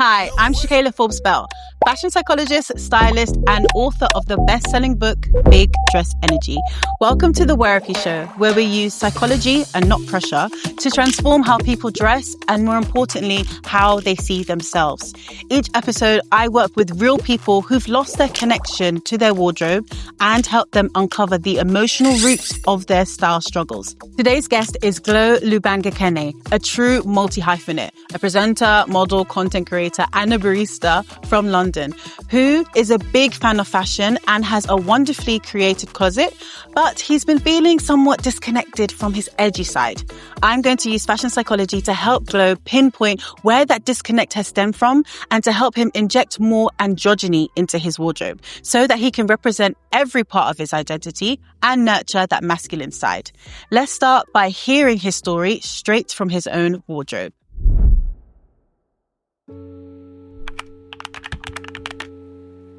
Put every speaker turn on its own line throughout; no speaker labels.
Hi, I'm Shakaila Forbes-Bell, fashion psychologist, stylist, and author of the best-selling book, Big Dress Energy. Welcome to the Wearapy Show, where we use psychology and not pressure to transform how people dress and, more importantly, how they see themselves. Each episode, I work with real people who've lost their connection to their wardrobe and help them uncover the emotional roots of their style struggles. Today's guest is Glo Lubanga-Kene, a true multi-hyphenate, a presenter, model, content creator, and a barista from London, who is a big fan of fashion and has a wonderfully created closet, but he's been feeling somewhat disconnected from his edgy side. I'm going to use fashion psychology to help Glo pinpoint where that disconnect has stemmed from and to help him inject more androgyny into his wardrobe so that he can represent every part of his identity and nurture that masculine side. Let's start by hearing his story straight from his own wardrobe.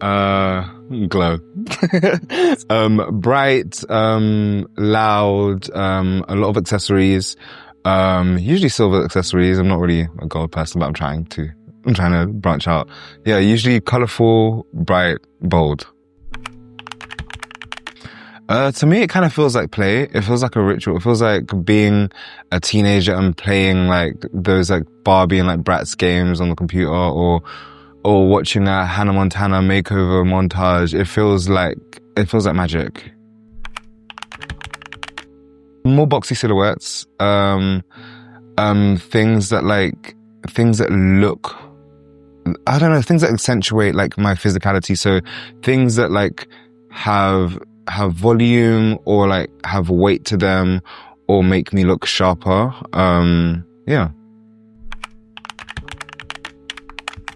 Glo. Bright, loud, a lot of accessories, usually silver accessories. I'm not really a gold person, but I'm trying to branch out. Yeah, usually colorful, bright, bold. To me, it kind of feels like play. It feels like a ritual. It feels like being a teenager and playing like those like Barbie and like Bratz games on the computer, or watching a Hannah Montana makeover montage. It feels like magic. More boxy silhouettes, things that look, I don't know, things that accentuate like my physicality. So things that like have volume or like have weight to them or make me look sharper. Yeah.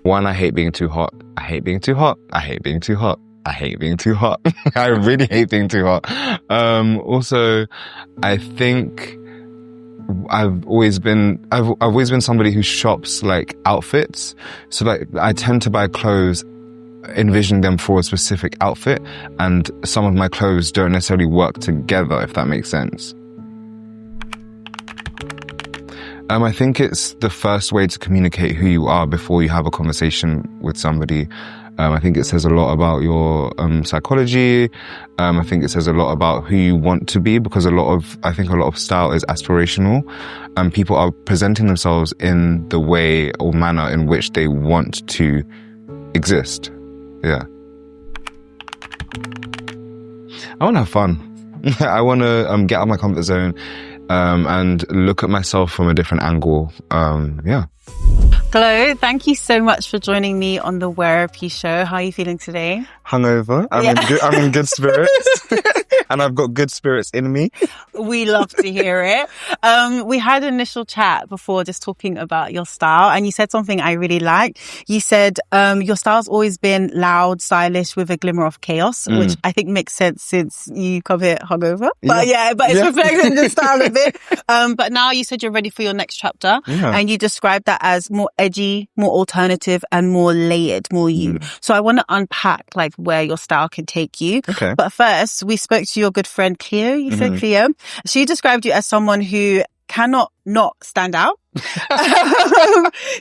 One, I hate being too hot. I hate being too hot. I hate being too hot. I hate being too hot. I really hate being too hot. Also, I think I've always been somebody who shops like outfits. So like I tend to buy clothes envisioning them for a specific outfit, and some of my clothes don't necessarily work together, if that makes sense. I think it's the first way to communicate who you are before you have a conversation with somebody. I think it says a lot about your psychology. I think it says a lot about who you want to be, because I think a lot of style is aspirational, and people are presenting themselves in the way or manner in which they want to exist. Yeah. I want to have fun. I want to get out of my comfort zone. And look at myself from a different angle. Yeah.
Glo, thank you so much for joining me on the Wearapy Show. How are you feeling today?
Hungover. I'm in good spirits. And I've got good spirits in me.
We love to hear it. We had an initial chat before just talking about your style, and you said something I really liked. You said your style's always been loud, stylish, with a glimmer of chaos, which I think makes sense since you come here hungover. But it's reflecting the style of it. But now you said you're ready for your next chapter, and you described that as more edgy, more alternative, and more layered, more you. So I want to unpack like where your style can take you. Okay. But first, we spoke to your good friend Cleo. You said Cleo. She described you as someone who cannot not stand out.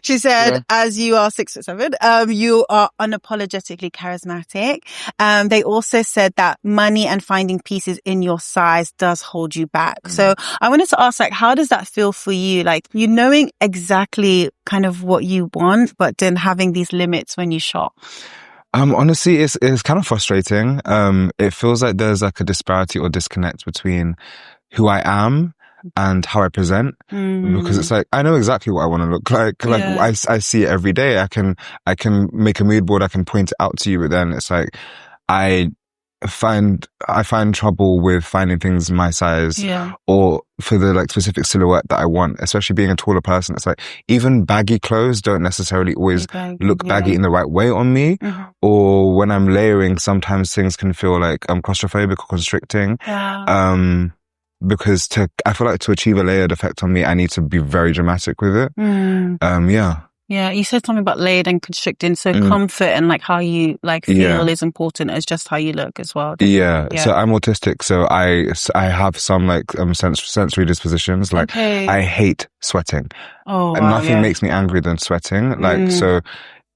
She said, as you are 6'7", you are unapologetically charismatic. They also said that money and finding pieces in your size does hold you back. So I wanted to ask, like, how does that feel for you? Like, you knowing exactly kind of what you want, but then having these limits when you shop.
Honestly, it's kind of frustrating. It feels like there's like a disparity or disconnect between who I am and how I present, because it's like I know exactly what I want to look like. Like I see it every day. I can make a mood board. I can point it out to you, but then it's like I find trouble with finding things my size or for the like specific silhouette that I want. Especially being a taller person, it's like even baggy clothes don't necessarily always look baggy in the right way on me. Or when I'm layering, sometimes things can feel like claustrophobic or constricting. Because I feel like to achieve a layered effect on me, I need to be very dramatic with it.
Yeah, you said something about layered and constricting. So comfort and like how you like feel is important as just how you look as well.
Yeah. So I'm autistic. So I have some like sensory dispositions. Like I hate sweating.
Oh,
and nothing makes me angrier than sweating. Like so.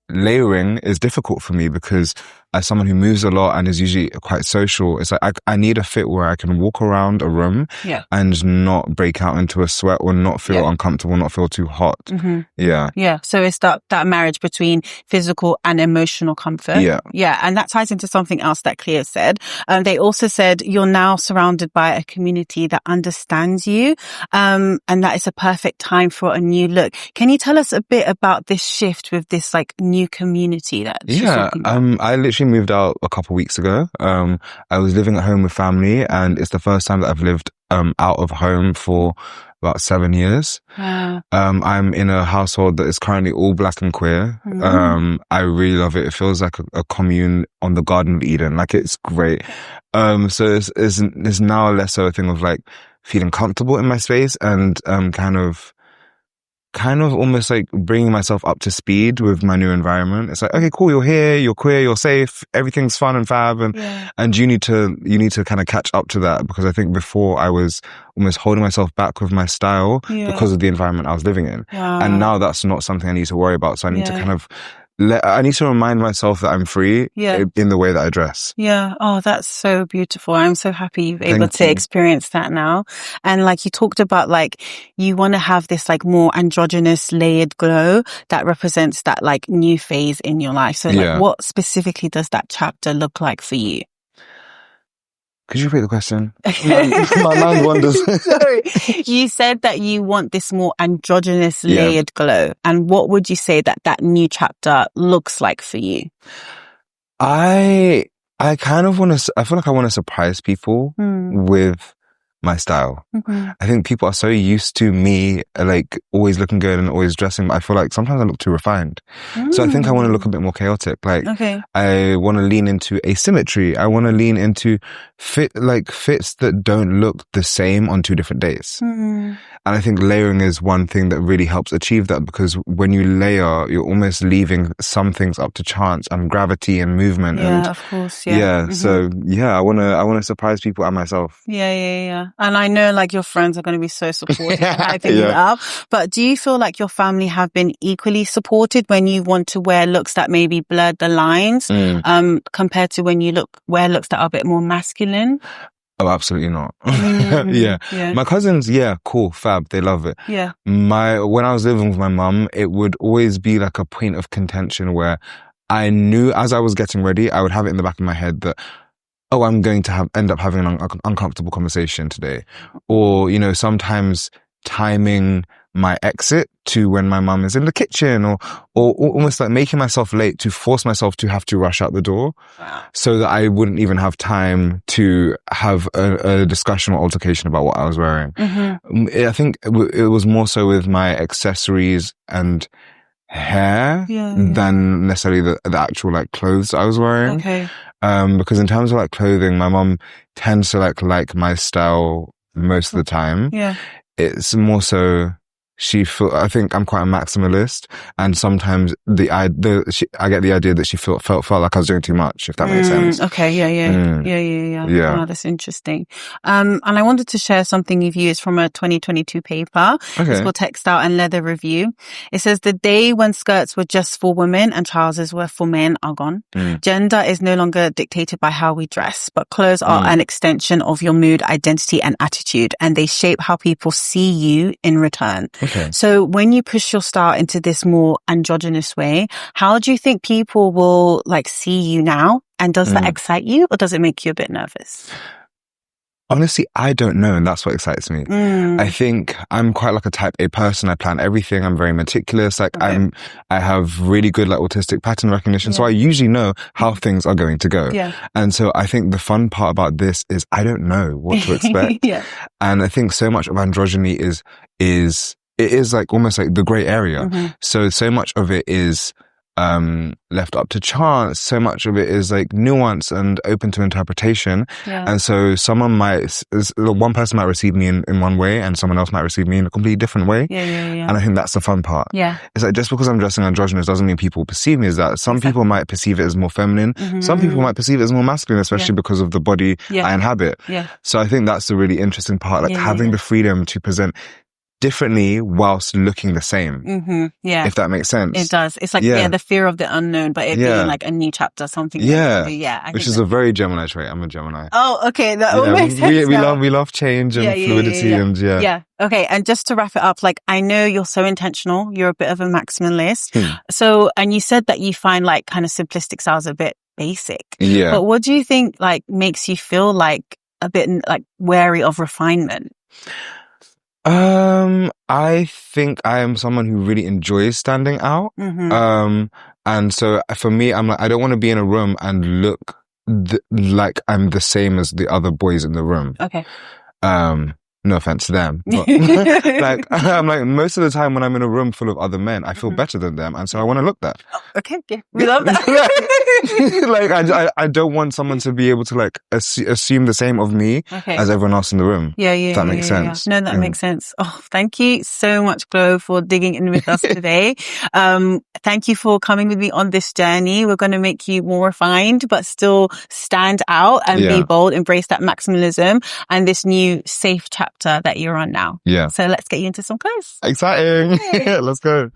Layering is difficult for me because as someone who moves a lot and is usually quite social, it's like I need a fit where I can walk around a room and not break out into a sweat or not feel uncomfortable, not feel too hot. Yeah.
So it's that marriage between physical and emotional comfort. Yeah. And that ties into something else that Cleo said. They also said you're now surrounded by a community that understands you, and that it's a perfect time for a new look. Can you tell us a bit about this shift with this like new community that she's talking about?
I literally moved out a couple of weeks ago. I was living at home with family, and it's the first time that I've lived out of home for about 7 years.
Wow.
I'm in a household that is currently all Black and queer. I really love it. It feels like a commune on the Garden of Eden. Like it's great. So it's now less so a thing of like feeling comfortable in my space and kind of almost like bringing myself up to speed with my new environment. It's like, okay, cool, you're here, you're queer, you're safe, everything's fun and fab, and you need to kind of catch up to that, because I think before I was almost holding myself back with my style because of the environment I was living in.
Wow.
And now that's not something I need to worry about. So I need to kind of I need to remind myself that I'm free in the way that I dress.
Yeah. Oh, that's so beautiful. I'm so happy you're able to experience that now. And like you talked about, like you want to have this like more androgynous layered glow that represents that like new phase in your life. So like what specifically does that chapter look like for you?
Could you repeat the question? My mind wanders.
Sorry. You said that you want this more androgynous layered glow. And what would you say that new chapter looks like for you?
I kind of want to, I feel like I want to surprise people with my style. I think people are so used to me like always looking good and always dressing, but I feel like sometimes I look too refined. So I think I want to look a bit more chaotic. Like I want to lean into asymmetry. I want to lean into fits that don't look the same on 2 different days. And I think layering is one thing that really helps achieve that, because when you layer, you're almost leaving some things up to chance and gravity and movement.
Yeah, of course.
So I want to surprise people and myself.
Yeah. And I know like your friends are going to be so supportive and hyping you up. But do you feel like your family have been equally supported when you want to wear looks that maybe blur the lines, compared to when you wear looks that are a bit more masculine?
Oh, absolutely not. My cousins, cool, fab, they love it. When I was living with my mum, it would always be like a point of contention where I knew as I was getting ready, I would have it in the back of my head that, oh, I'm going to end up having an uncomfortable conversation today. Or, you know, sometimes timing my exit to when my mum is in the kitchen, or almost like making myself late to force myself to have to rush out the door. So that I wouldn't even have time to have a discussion or altercation about what I was wearing. I think it was more so with my accessories and hair than necessarily the actual like clothes I was wearing. Because in terms of like clothing, my mom tends to like my style most of the time. It's more so I think I'm quite a maximalist, and sometimes I get the idea that she felt like I was doing too much, if that makes sense. Yeah. Oh, that's interesting. And I wanted to share something with you. It's from a 2022 paper. It's called Textile and Leather Review. It says the day when skirts were just for women and trousers were for men are gone. Gender is no longer dictated by how we dress, but clothes are an extension of your mood, identity, and attitude, and they shape how people see you in return. So when you push your style into this more androgynous way, how do you think people will like see you now? And does that excite you, or does it make you a bit nervous? Honestly, I don't know, and that's what excites me. I think I'm quite like a type A person. I plan everything. I'm very meticulous. Like I have really good like autistic pattern recognition. So I usually know how things are going to go. And so I think the fun part about this is I don't know what to expect. And I think so much of androgyny is like almost like the gray area. So much of it is left up to chance. So much of it is like nuance and open to interpretation.
Yeah.
And so one person might receive me in one way and someone else might receive me in a completely different way.
Yeah.
And I think that's the fun part.
Yeah.
It's like, just because I'm dressing androgynous doesn't mean people perceive me as that. Some people might perceive it as more feminine. Some people might perceive it as more masculine, especially because of the body I inhabit.
Yeah.
So I think that's the really interesting part, like having the freedom to present differently whilst looking the same.
Yeah.
If that makes sense.
It does. It's like, the fear of the unknown, but it being like a new chapter, something.
Which is a very Gemini trait. I'm a Gemini.
Oh, okay. That all makes sense.
We love change and fluidity and
Okay. And just to wrap it up, like, I know you're so intentional. You're a bit of a maximalist. So, and you said that you find like kind of simplistic styles a bit basic.
Yeah.
But what do you think like makes you feel like a bit like wary of refinement?
I think I am someone who really enjoys standing out. And so for me, I'm like, I don't want to be in a room and look like I'm the same as the other boys in the room.
Okay.
No offense to them, but like, I'm like, most of the time when I'm in a room full of other men, I feel better than them. And so I want to look that.
Oh, okay. Yeah. We love that.
Like, I don't want someone to be able to like assume the same of me as everyone else in the room.
Yeah.
That makes sense.
No, that makes sense. Oh, thank you so much, Glo, for digging in with us today. Thank you for coming with me on this journey. We're going to make you more refined, but still stand out and be bold, embrace that maximalism and this new safe chapter that you're on now.
Yeah.
So let's get you into some clothes.
Exciting. Let's go.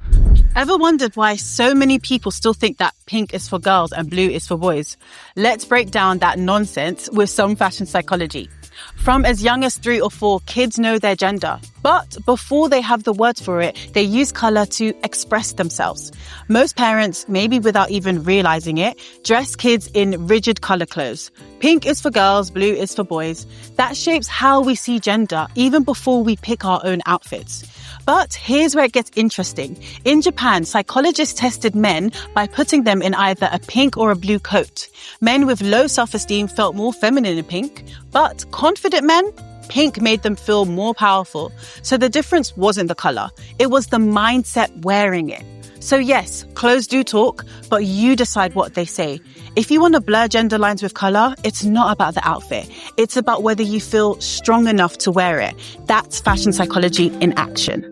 Ever wondered why so many people still think that pink is for girls and blue is for boys? Let's break down that nonsense with some fashion psychology. From as young as 3 or 4, kids know their gender. But before they have the words for it, they use colour to express themselves. Most parents, maybe without even realising it, dress kids in rigid colour clothes. Pink is for girls, blue is for boys. That shapes how we see gender, even before we pick our own outfits. But here's where it gets interesting. In Japan, psychologists tested men by putting them in either a pink or a blue coat. Men with low self-esteem felt more feminine in pink, but confident men, pink made them feel more powerful. So the difference wasn't the color. It was the mindset wearing it. So yes, clothes do talk, but you decide what they say. If you want to blur gender lines with color, it's not about the outfit. It's about whether you feel strong enough to wear it. That's fashion psychology in action.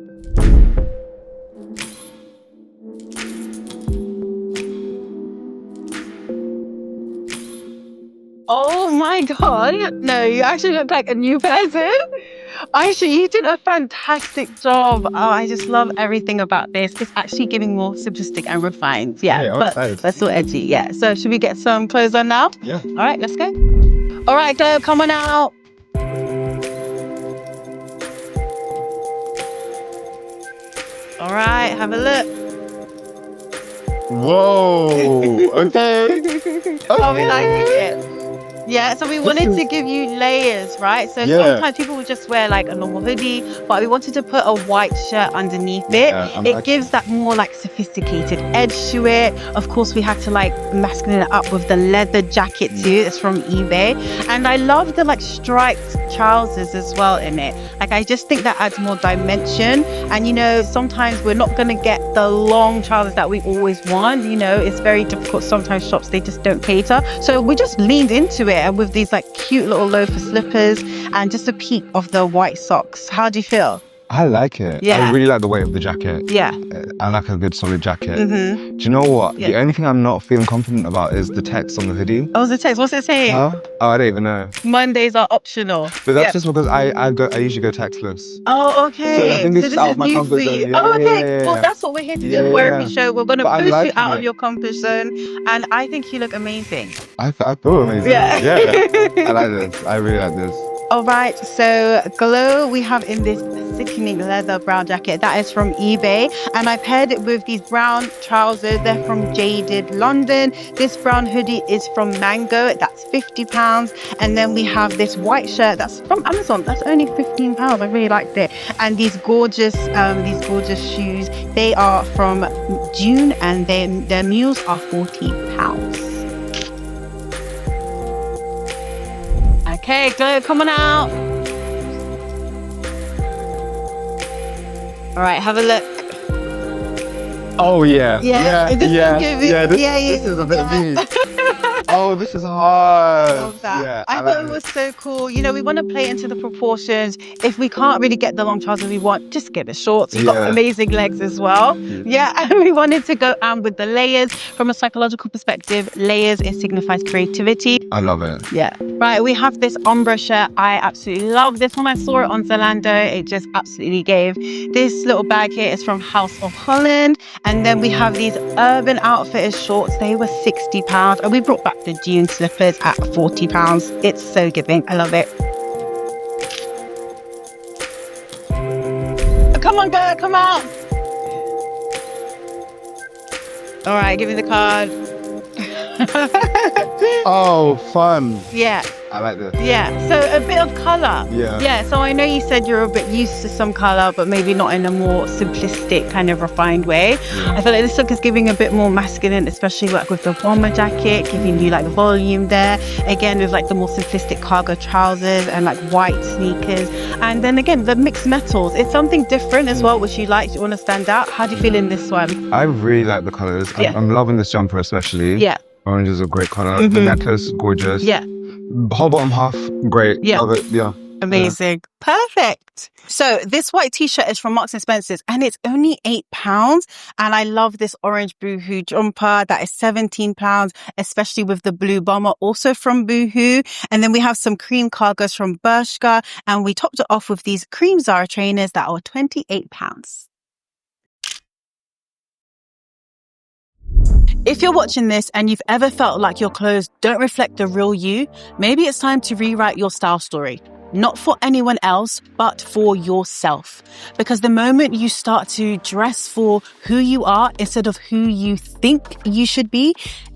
Oh my God. No, you actually look like a new person. Actually, you did a fantastic job. Oh, I just love everything about this. It's actually giving more simplistic and refined. But still edgy. Yeah. So should we get some clothes on now?
Yeah.
All right, let's go. All right, Glo, come on out. All right, have a look.
Whoa. Okay.
Oh, we like it. Yeah, so we wanted to give you layers, right? So sometimes people would just wear like a normal hoodie, but we wanted to put a white shirt underneath it. It gives that more like sophisticated edge to it. Of course, we had to like masculine it up with the leather jacket too. It's from eBay. And I love the like striped trousers as well in it. Like, I just think that adds more dimension. And, you know, sometimes we're not going to get the long trousers that we always want. You know, it's very difficult. Sometimes shops, they just don't cater. So we just leaned into it. And with these like cute little loafer slippers and just a peek of the white socks. How do you feel?
I like it.
Yeah.
I really like the weight of the jacket.
Yeah.
I like a good solid jacket. Do you know what? Yeah. The only thing I'm not feeling confident about is the text on the hoodie.
Oh, the text. What's it saying?
Huh? Oh, I don't even know.
Mondays are optional.
But that's just because I usually go textless.
Oh, okay.
So I think this is out of my comfort zone.
Yeah, okay. Well, that's what we're here to do. Wearapy show. We're going to push you out of your comfort zone. And I think you look amazing.
I feel amazing.
Yeah.
I like this. I really like this.
All right, so Glo, we have in this sickening leather brown jacket that is from eBay, and I paired it with these brown trousers. They're from Jaded London. This brown hoodie is from Mango. That's £50, and then we have this white shirt that's from Amazon. That's only £15. I really liked it. And these gorgeous shoes. They are from June, and their mules are £40. Okay, Glo, come on out. All right, have a look.
Oh, yeah.
Yeah.
This is a bit of me. Oh, this is hard.
Love that.
Yeah,
I thought it was so cool. You know, we want to play into the proportions. If we can't really get the long trousers we want, just get the shorts. You've got amazing legs as well. Yeah, and we wanted to go with the layers. From a psychological perspective, layers, it signifies creativity.
I love it.
Yeah. Right, we have this ombre shirt. I absolutely love this one. I saw it on Zalando. It just absolutely gave. This little bag here is from House of Holland. And then we have these Urban Outfitters shorts. They were £60. And we brought back the Dune slippers at £40. It's so giving. I love it. Come on, girl, come out. All right, give me the card.
Oh, fun.
Yeah.
I like this.
Yeah, so a bit of colour.
Yeah.
So I know you said you're a bit used to some colour, but maybe not in a more simplistic kind of refined way. I feel like this look is giving a bit more masculine, especially like with the bomber jacket, giving you like volume there. Again, with like the more simplistic cargo trousers and like white sneakers. And then again, the mixed metals. It's something different as well, which you like, you want to stand out. How do you feel in this one?
I really like the colours.
Yeah.
I'm loving this jumper especially.
Yeah.
Orange is a great colour. The necklace, gorgeous.
Yeah.
Whole bottom half, great.
Yeah.
Love it. Yeah.
Amazing. Perfect. So this white t-shirt is from Marks and Spencer's and it's only £8. And I love this orange Boohoo jumper that is £17, especially with the blue bomber, also from Boohoo. And then we have some cream cargos from Bershka, and we topped it off with these cream Zara trainers that are £28. If you're watching this and you've ever felt like your clothes don't reflect the real you, maybe it's time to rewrite your style story. Not for anyone else, but for yourself. Because the moment you start to dress for who you are instead of who you think you should be,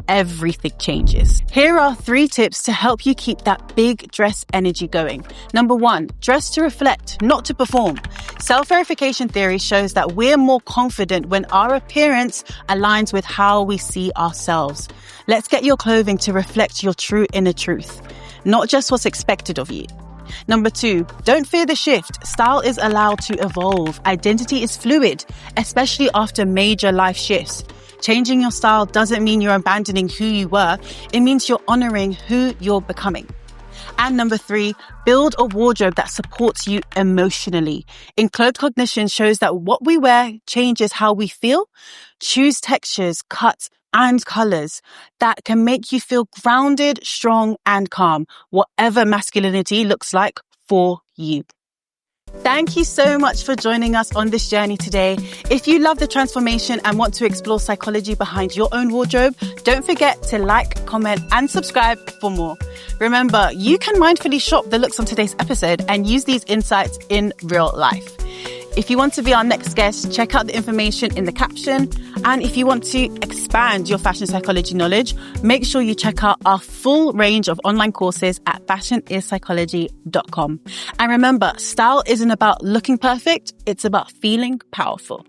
everything changes. Here are 3 tips to help you keep that big dress energy going. Number 1, dress to reflect, not to perform. Self-verification theory shows that we're more confident when our appearance aligns with how we see ourselves. Let's get your clothing to reflect your true inner truth, not just what's expected of you. Number 2, don't fear the shift. Style is allowed to evolve. Identity is fluid, especially after major life shifts. Changing your style doesn't mean you're abandoning who you were. It means you're honoring who you're becoming. And number 3, build a wardrobe that supports you emotionally. Enclothed cognition shows that what we wear changes how we feel. Choose textures, cuts, and colors that can make you feel grounded, strong, and calm, whatever masculinity looks like for you. Thank you so much for joining us on this journey today. If you love the transformation and want to explore psychology behind your own wardrobe, don't forget to like, comment, and subscribe for more. Remember, you can mindfully shop the looks on today's episode and use these insights in real life. If you want to be our next guest, check out the information in the caption. And if you want to expand your fashion psychology knowledge, make sure you check out our full range of online courses at fashionIsPsychology.com. And remember, style isn't about looking perfect, it's about feeling powerful.